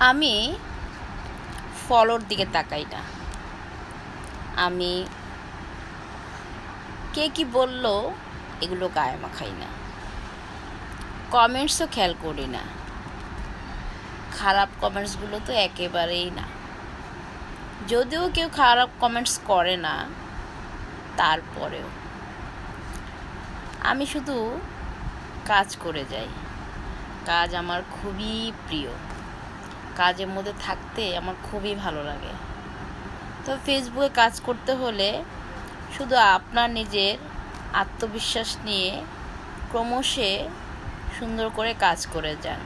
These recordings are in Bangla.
আমি ফলোর দিকে তাকাই না। আমি কে কি বলল এগুলো গায়ে মাখাই না। কমেন্টসও খেয়াল করি না। খারাপ কমেন্টসগুলো তো একেবারেই না। যদিও কেউ খারাপ কমেন্টস করে না, তারপরেও আমি শুধু কাজ করে যাই। কাজ আমার খুবই প্রিয়। কাজের মধ্যে থাকতে আমার খুবই ভালো লাগে। তো ফেসবুকে কাজ করতে হলে শুধু আপনার নিজের আত্মবিশ্বাস নিয়ে ক্রমশ সুন্দর করে কাজ করে যান।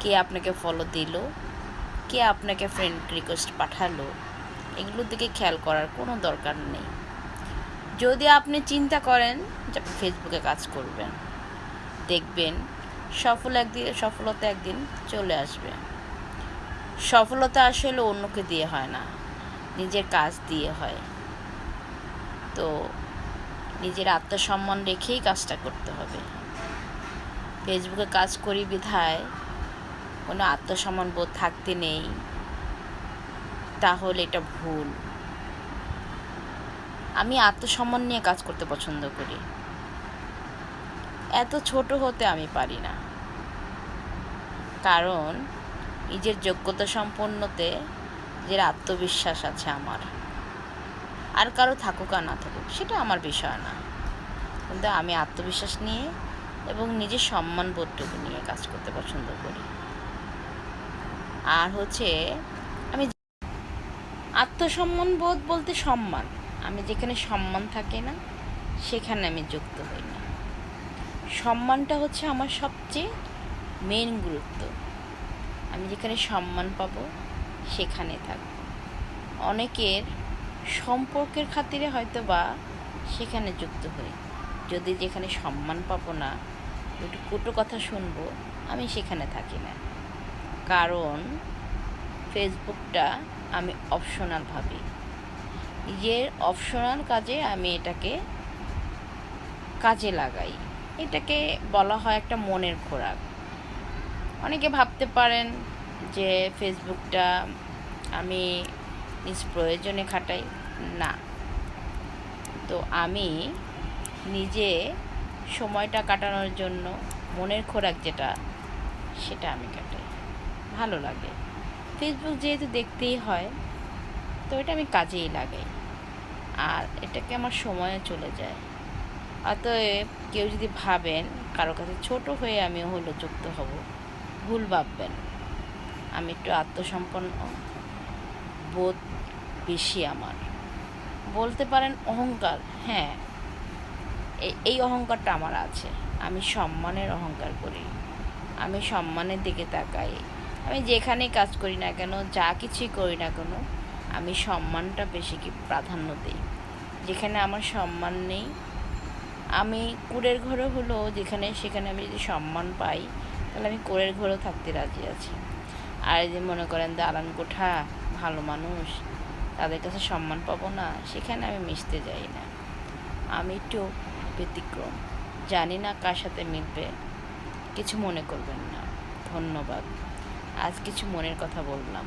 কে আপনাকে ফলো দিল, কে আপনাকে ফ্রেন্ড রিকোয়েস্ট পাঠালো, এগুলোর দিকে খেয়াল করার কোনো দরকার নেই। যদি আপনি চিন্তা করেন যে ফেসবুকে কাজ করবেন, দেখবেন সফলতা একদিন চলে আসবে। সফলতা আসলে অন্যকে দিয়ে হয় না, নিজের কাজ দিয়ে হয়। তো নিজের আত্মসম্মান রেখেই কাজটা করতে হবে। ফেসবুকে কাজ করি বিধায় কোনো আত্মসম্মান বোধ থাকতে নেই, তাহলে এটা ভুল। আমি আত্মসম্মান নিয়ে কাজ করতে পছন্দ করি। এত ছোট হতে আমি পারি না, কারণ নিজের যোগ্যতা সম্পন্নতে নিজের আত্মবিশ্বাস আছে আমার। আর কারো থাকুক আর না থাকুক সেটা আমার বিষয় না, কিন্তু আমি আত্মবিশ্বাস নিয়ে এবং নিজের সম্মান বোধটুকু নিয়ে কাজ করতে পছন্দ করি। আর আমি আত্মসম্মান বোধ বলতে সম্মান, আমি যেখানে সম্মান থাকে না সেখানে আমি যুক্ত হই না। সম্মানটা আমার সবচেয়ে মেন গুরুত্ব। আমি যেখানে সম্মান পাবো সেখানে থাকব। অনেকের সম্পর্কের খাতিরে হয়তো বা সেখানে যুক্ত হই। যদি যেখানে সম্মান পাবো না, একটু কটু কথা শুনবো, আমি সেখানে থাকি না। কারণ ফেসবুকটা আমি অপশনাল ভাবি। নিজের অপশনাল কাজে আমি এটাকে কাজে লাগাই। এটাকে বলা হয় একটা মনের খোরাক। অনেকে ভাবতে পারেন যে ফেসবুকটা আমি নিজ প্রয়োজনে খাটাই। না, তো আমি নিজে সময়টা কাটানোর জন্য মনের খোরাক যেটা, সেটা আমি কাটাই। ভালো লাগে। ফেসবুক যেহেতু দেখতেই হয়, তো এটা আমি কাজেই লাগাই। আর এটাকে আমার সময়ও চলে যায়। অতএব কেউ যদি ভাবেন কারো কাছে ছোট হয়ে আমি যুক্ত হব, ভুল ভাববেন। আমি একটু আত্মসম্পন্ন বোধ বেশি আমার। বলতে পারেন অহংকার, হ্যাঁ, এই অহংকারটা আমার আছে। আমি সম্মানের অহংকার করি। আমি সম্মানের দিকে তাকাই। আমি যেখানে কাজ করি না কেন, যা কিছুই করি না কেন, আমি সম্মানটা বেশি প্রাধান্য দিই। যেখানে আমার সম্মান নেই, আমি কুঁড়ের ঘরে সেখানে আমি যদি সম্মান পাই, তাহলে আমি কুঁড়ের ঘরেও থাকতে রাজি আছি। আর যে মনে করেন দালান কোঠা ভালো মানুষ, তাদের কাছে সম্মান পাবো না, সেখানে আমি মিশতে যাই না। আমি একটু ব্যতিক্রম। জানি না কার সাথে মিলবে, কিছু মনে করবেন না। ধন্যবাদ। আজ কিছু মনের কথা বললাম।